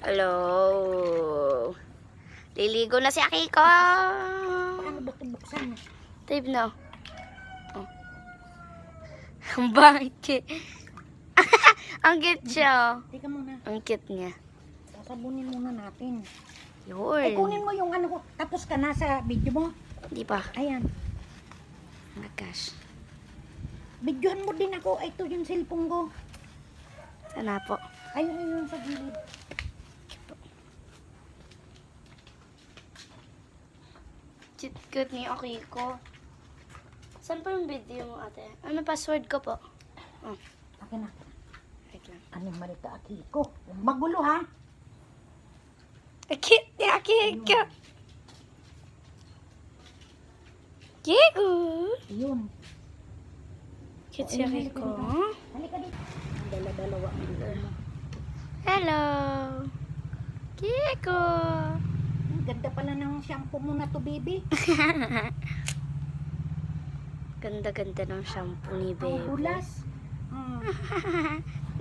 Hello. Liligo na si Akiko. Paano ba ito buksan? Tape na. Oh. Ang bakit? Ang cute siya. Teka muna. Ang cute niya. Sasabunin muna natin. Yun. Ay, kunin mo yung ano ko. Tapos ka na sa video mo. Hindi pa. Ayan. Oh my gosh. Videohan mo din ako. Ay, ito yung cellphone ko. Sana po. Ayun sa gilid. Cute ni Akiko. Saan pa yung video mo, ate? Ano password ko po? Oh, Akin na. wait lang. Ano malita Akiko? Magulo ha? Cute ni Akiko. Kiko. Yun. Cute si Akiko. Halika dito. Ang dala-dalawa ang dito mo. Hello. Kiko. Ang ganda pala ng shampoo mo na to, baby. Ganda-ganda ng shampoo ni Ang baby. bulas.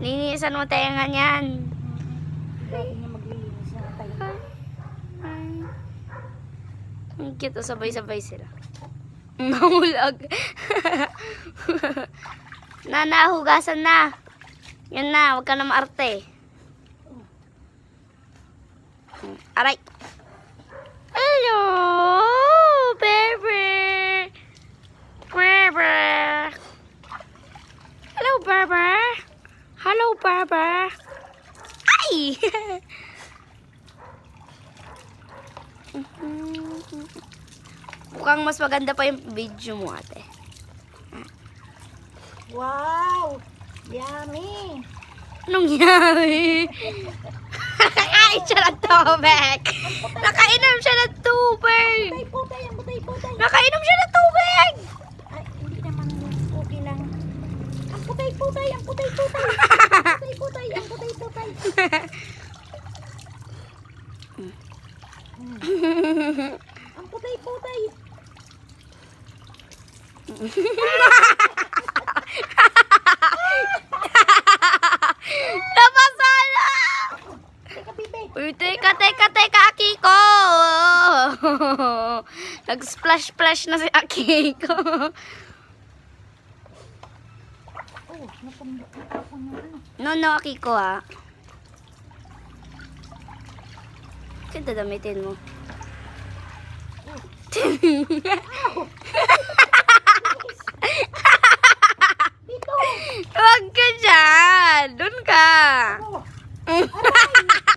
Linisan mo tayo nga niyan. Dati niya maglilinis na tayo. Ang cute. Sabay-sabay sila. Mahulag. Hugasan na. Yan na. Huwag ka na maarte. Aray. Hello, baby. Baby. Hello, baby. Hello, baby. Ay! Mukhang mas maganda pa yung video mo, ate. Wow! Yummy! Anong yari? Nakakain siya ng tubig. Nakainom siya ng tubig. Putay, ang putay. Nakainom siya ng tubig. Ay, hindi naman okay lang. Ang putay. Ang putay. Ang putay. Napasala! Teka, bibi. Uy, teka, Akiko! Nag-splash na si Akiko. Oh, napambak ako ng ano. No, Akiko, ha? Ganda damitin mo. Dito! Huwag ka dyan! Doon ka! Oh! Aray!